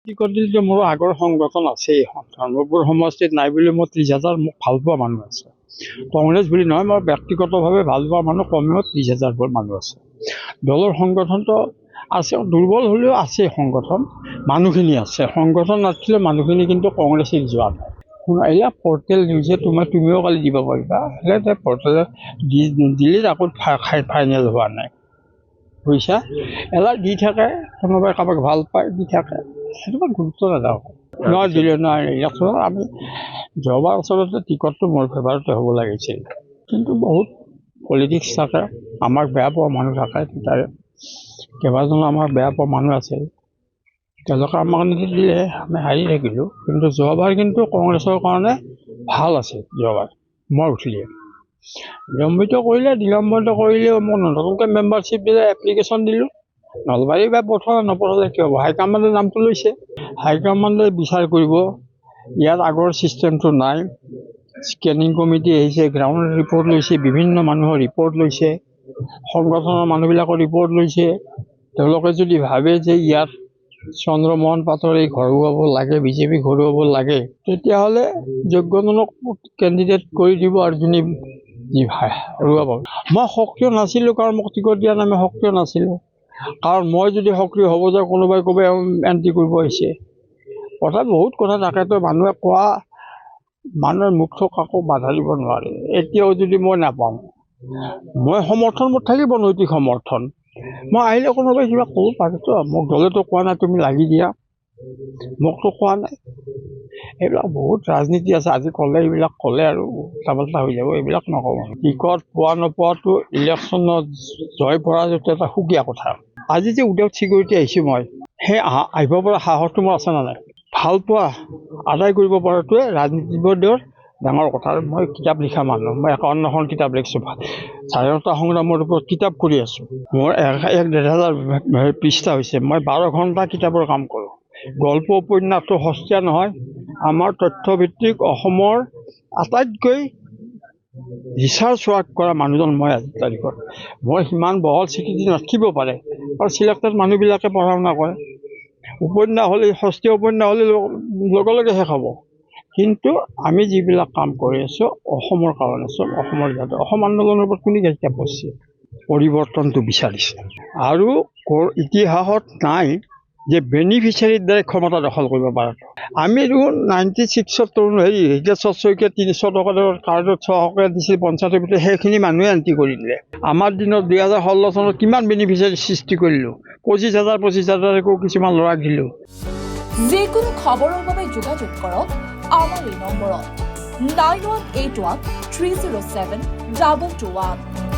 ব্যক্তিগত যে মোৰ আগৰ সংগঠন আছে ধৰ্মপুৰ সমষ্টিত নাই বুলি মই 30,000 মোক ভাল পোৱা মানুহ আছে। কংগ্ৰেছ বুলি নহয়, মই ব্যক্তিগতভাৱে ভাল পোৱা মানুহ কমেও 30,000 মানুহ আছে। দলৰ সংগঠনটো আছে, দুৰ্বল হ'লেও আছে সংগঠন, মানুহখিনি আছে। সংগঠন নাছিলে মানুহখিনি কিন্তু কংগ্ৰেছে যোৱা নাই। এয়া পৰ্টেল নিউজে তুমিও কালি দিব পাৰিবা, সেই পৰ্টেলে দিলে আকৌ ফাইনেল হোৱা নাই বুজিছা। এলা দি থাকে, কোনোবাই কাৰোবাক ভাল পায় দি থাকে, সেইটো গুৰুত্ব নাযাওঁ নহয় দিলে নহয়। ইলেকশ্যনত আমি যোৱাবাৰ আচলতে টিকটটো মোৰ ফেভাৰতে হ'ব লাগিছিল, কিন্তু বহুত পলিটিক্স থাকে, আমাক বেয়া পোৱা মানুহ থাকে, তাৰে কেইবাজনো আমাৰ বেয়া পোৱা মানুহ আছিল, তেওঁলোকে আমাক নিদিলে আমি হাৰি থাকিলোঁ। কিন্তু যোৱাবাৰ কিন্তু কংগ্ৰেছৰ কাৰণে ভাল আছিল। যোৱাবাৰ মই উঠিলে বিলম্বিত কৰিলেও মই নতুনকৈ মেম্বাৰশ্বিপ দিলে এপ্লিকেশ্যন দিলোঁ। নলবাৰী বা নপঠালে কি হ'ব, হাইকমাণ্ডে নামটো লৈছে, হাইকমাণ্ডে বিচাৰ কৰিব। ইয়াত আগৰ ছিষ্টেমটো নাই, স্কেনিং কমিটি আহিছে, গ্ৰাউণ্ড ৰিপৰ্ট লৈছে, বিভিন্ন মানুহৰ ৰিপৰ্ট লৈছে, সংগঠনৰ মানুহবিলাকৰ ৰিপৰ্ট লৈছে। তেওঁলোকে যদি ভাবে যে ইয়াত চন্দ্ৰমোহন পাটোৱাৰী ঘৰুৱাব লাগে, বিজেপি ঘৰুৱাব লাগে, তেতিয়াহ'লে যোগ্যজনক কেণ্ডিডেট কৰি দিব আৰু যোনে ঘৰুৱাব। মই সক্ৰিয় নাছিলোঁ, কাৰণ মোক টিকট দিয়া নাই, মই সক্ৰিয় নাছিলোঁ। কাৰণ মই যদি সক্ৰিয় হ'ব যাওঁ, কোনোবাই এণ্ট্ৰি কৰিব আহিছে। কথা বহুত কথা থাকেতো, মানুহে কোৱা মানুহৰ মুখটো কাকো বাধা দিব নোৱাৰে। এতিয়াও যদি মই নাপাওঁ, মই সমৰ্থন মোৰ থাকিব, নৈতিক সমৰ্থন। মই আহিলে কোনোবাই কিবা ক'ব পাৰোঁতো, মোক দলেতো কোৱা নাই তুমি লাগি দিয়া, মোকতো কোৱা নাই। এইবিলাক বহুত ৰাজনীতি আছে, আজি ক'লে এইবিলাক ক'লে আৰু উল্টা-পাল্টা হৈ যাব, এইবিলাক নকওঁ। টিকট পোৱা নোপোৱাটো ইলেকশ্যনত জয় পৰাজয়টো এটা সুকীয়া কথা। আজি যে উইদাউট ছিকিউৰিটি আহিছোঁ মই, সেই আহিব পৰা সাহসটো মোৰ আছে নে নাই? ভাল পোৱা আদায় কৰিব পৰাটোৱে ৰাজনীতিবিদৰ ডাঙৰ কথা। মই কিতাপ লিখা মানুহ, মই 51খন কিতাপ লিখিছোঁ, স্বাধীনতা সংগ্ৰামৰ ওপৰত কিতাপ কৰি আছোঁ। মোৰ 1,500 পৃষ্ঠা হৈছে, মই 12 ঘণ্টা কিতাপৰ কাম কৰোঁ। গল্প উপন্যাসটো সস্তীয়া নহয়। আমাৰ তথ্যভিত্তিক অসমৰ আটাইতকৈ ৰিচাৰ্চ ৱাৰ্ক কৰা মানুহজন মই আজিৰ তাৰিখত। মই সিমান বহল স্বীকৃতি নাথাকিব পাৰে, আৰু চিলেক্টেড মানুহবিলাকে পঢ়া শুনা কৰে। উপন্যাস হ'লে, সস্তীয়া উপন্যাস হ'লে লগে লগে শেষ হ'ব। কিন্তু আমি যিবিলাক কাম কৰি আছোঁ অসমৰ কাৰণে, চব অসমৰ যাতে অসম আন্দোলনৰ ওপৰত কোনে কিতাপ পঢ়িছে, পৰিৱৰ্তনটো বিচাৰিছে। আৰু ইতিহাসত নাই যে বেনিফিচিয়াৰীৰ দ্বাৰা ক্ষমতা দখল কৰিব পৰাটো। আমি দেখোন 96ত হিতেশ্বৰ শইকীয়া 300 টকা কাৰ্ডত 6 টকা দিছিল পঞ্চায়তৰ ভিতৰত, সেইখিনি মানুহে এণ্ট্ৰি কৰি দিলে। আমাৰ দিনত 2016 চনত কিমান বেনিফিচিয়াৰী সৃষ্টি কৰিলোঁ, 25,000 একো কিছুমান ল'ৰাক দিলোঁ। যিকোনো খবৰৰ বাবে যোগাযোগ কৰক আমাৰ এই নম্বৰত 9181 307 221।